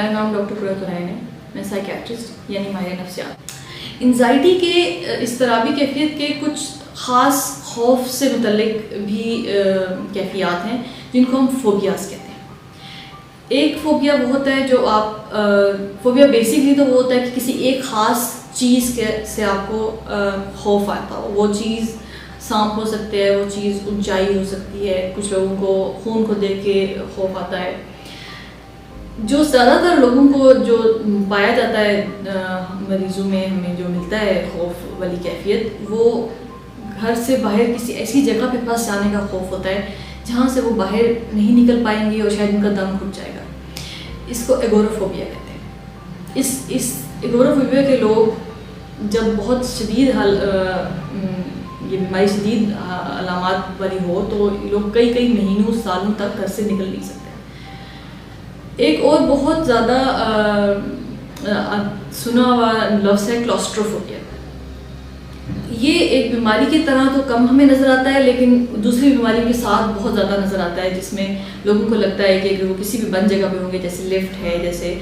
میرا نام ڈاکٹر قرۃ العین ہے. میں سائیکیٹرسٹ یعنی ماہر نفسیات. انزائٹی کے اضطرابی کیفیت کے کچھ خاص خوف سے متعلق بھی کیفیات ہیں جن کو ہم فوبیاز کہتے ہیں. ایک فوبیا وہ ہوتا ہے جو آپ فوبیا بیسکلی تو وہ ہوتا ہے کہ کسی ایک خاص چیز سے آپ کو خوف آتا ہو. وہ چیز سانپ ہو سکتے ہیں, وہ چیز اونچائی ہو سکتی ہے, کچھ لوگوں کو خون کو دیکھ کے خوف آتا ہے. جو زیادہ تر لوگوں کو جو پایا جاتا ہے مریضوں میں ہمیں جو ملتا ہے خوف والی کیفیت, وہ گھر سے باہر کسی ایسی جگہ پہ پھنس جانے کا خوف ہوتا ہے جہاں سے وہ باہر نہیں نکل پائیں گے اور شاید ان کا دم گھٹ جائے گا. اس کو ایگورافوبیا کہتے ہیں. اس ایگورافوبیا کے لوگ جب بہت شدید یہ بیماری شدید علامات والی ہو تو لوگ کئی مہینوں سالوں تک گھر سے نکل نہیں سکتے. ایک اور بہت زیادہ سنا ہوا لفظ ہے کلاسٹروفوبیا. یہ ایک بیماری کی طرح تو کم ہمیں نظر آتا ہے لیکن دوسری بیماری کے ساتھ بہت زیادہ نظر آتا ہے, جس میں لوگوں کو لگتا ہے کہ وہ کسی بھی بند جگہ پہ ہوں گے, جیسے لفٹ ہے, جیسے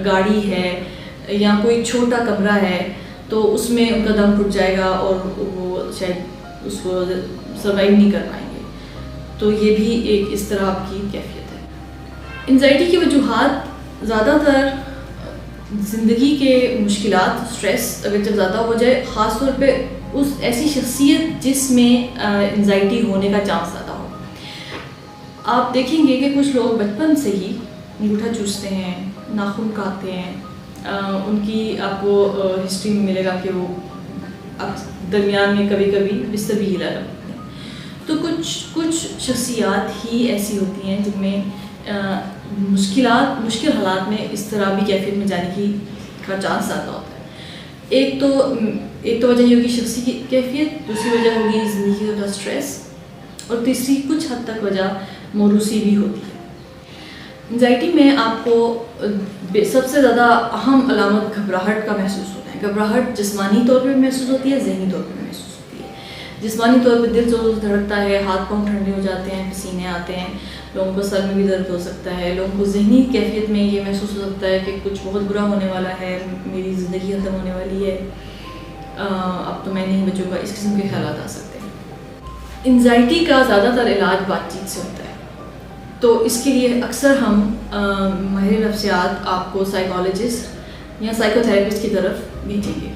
گاڑی ہے, یا کوئی چھوٹا کمرہ ہے تو اس میں ان کا دم گھٹ جائے گا اور وہ شاید اس کو سروائیو نہیں کر پائیں گے. تو یہ بھی ایک اضطراب کی کیفیت ہے. انزائٹی کی وجوہات زیادہ تر زندگی کے مشکلات, اسٹریس اگر جب زیادہ ہو جائے, خاص طور پہ اس ایسی شخصیت جس میں انزائٹی ہونے کا چانس زیادہ ہو. آپ دیکھیں گے کہ کچھ لوگ بچپن سے ہی انگوٹھا چوستے ہیں, ناخن کاٹتے ہیں. ان کی آپ کو ہسٹری میں ملے گا کہ وہ درمیان میں کبھی کبھی بستر بھی ہلا رکھتے ہیں. تو کچھ شخصیات ہی ایسی ہوتی ہیں جن میں مشکل حالات میں اضطرابی کیفیت میں جانے کا چانس زیادہ ہوتا ہے. ایک تو وجہ یہ ہوگی شخصی کی کیفیت, دوسری وجہ ہوگی زندگی کا اسٹریس, اور تیسری کچھ حد تک وجہ موروثی بھی ہوتی ہے. انزائٹی میں آپ کو سب سے زیادہ اہم علامت گھبراہٹ کا محسوس ہوتا ہے. گھبراہٹ جسمانی طور پہ محسوس ہوتی ہے, ذہنی طور پہ محسوس ہوتی ہے. جسمانی طور پہ دل زور سے دھڑکتا ہے, ہاتھ پاؤں ٹھنڈے ہو جاتے ہیں, پسینے آتے ہیں, لوگوں کو سر میں بھی درد ہو سکتا ہے. لوگوں کو ذہنی کیفیت میں یہ محسوس ہو سکتا ہے کہ کچھ بہت برا ہونے والا ہے, میری زندگی ختم ہونے والی ہے, اب تو میں نہیں بچوں گا. اس قسم کے خیالات آ سکتے ہیں. انزائٹی کا زیادہ تر علاج بات چیت سے ہوتا ہے, تو اس کے لیے اکثر ہم ماہر نفسیات آپ کو سائیکالوجسٹ یا سائیکو تھراپسٹ کی طرف بھیجیں گے.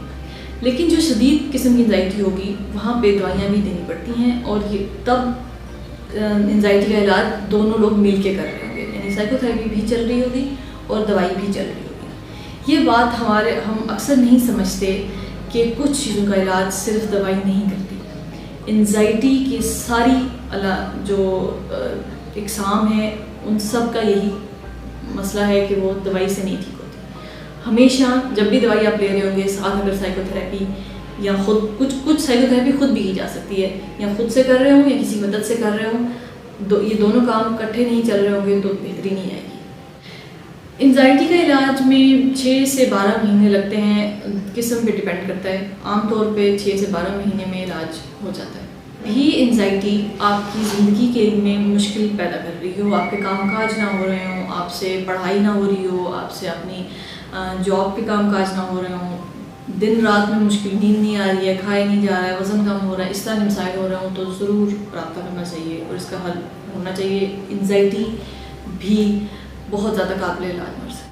لیکن جو شدید قسم کی انزائٹی ہوگی وہاں پہ دوائیاں بھی دینی پڑتی ہیں, اور یہ تب انزائٹی کا علاج دونوں لوگ مل کے کر رہے ہوں گے, یعنی سائیکو تھراپی بھی چل رہی ہوگی اور دوائی بھی چل رہی ہوگی. یہ بات ہم اکثر نہیں سمجھتے کہ کچھ چیزوں کا علاج صرف دوائی نہیں کرتی. انزائٹی کی ساری جو اقسام ہیں ان سب کا یہی مسئلہ ہے کہ وہ دوائی سے نہیں ٹھیک ہوتی. ہمیشہ جب بھی دوائی آپ لے رہے ہوں گے ساتھ اگر سائیکو تھراپی یا خود کچھ سائیکو تھراپی خود بھی کی جا سکتی ہے, یا خود سے کر رہے ہوں یا کسی مدد سے کر رہے ہوں, یہ دونوں کام اکٹھے نہیں چل رہے ہوں گے تو بہتری نہیں آئے گی. انزائٹی کا علاج میں 6 سے 12 مہینے لگتے ہیں, قسم پہ ڈپینڈ کرتا ہے. عام طور پہ 6 سے 12 مہینے میں علاج ہو جاتا ہے. بھی انزائٹی آپ کی زندگی کے میں مشکل پیدا کر رہی ہو, آپ کے کام کاج نہ ہو رہے ہوں, آپ سے پڑھائی نہ ہو رہی ہو, آپ سے اپنی جاب کے کام کاج نہ ہو رہے ہوں, دن رات میں مشکل, نیند نہیں آ رہی ہے, کھایا نہیں جا رہا ہے, وزن کم ہو رہا ہے, اس طرح کے مسائل ہو رہے ہوں تو ضرور رابطہ کرنا چاہیے اور اس کا حل ہونا چاہیے. انزائٹی بھی بہت زیادہ قابل علاج مرض ہے.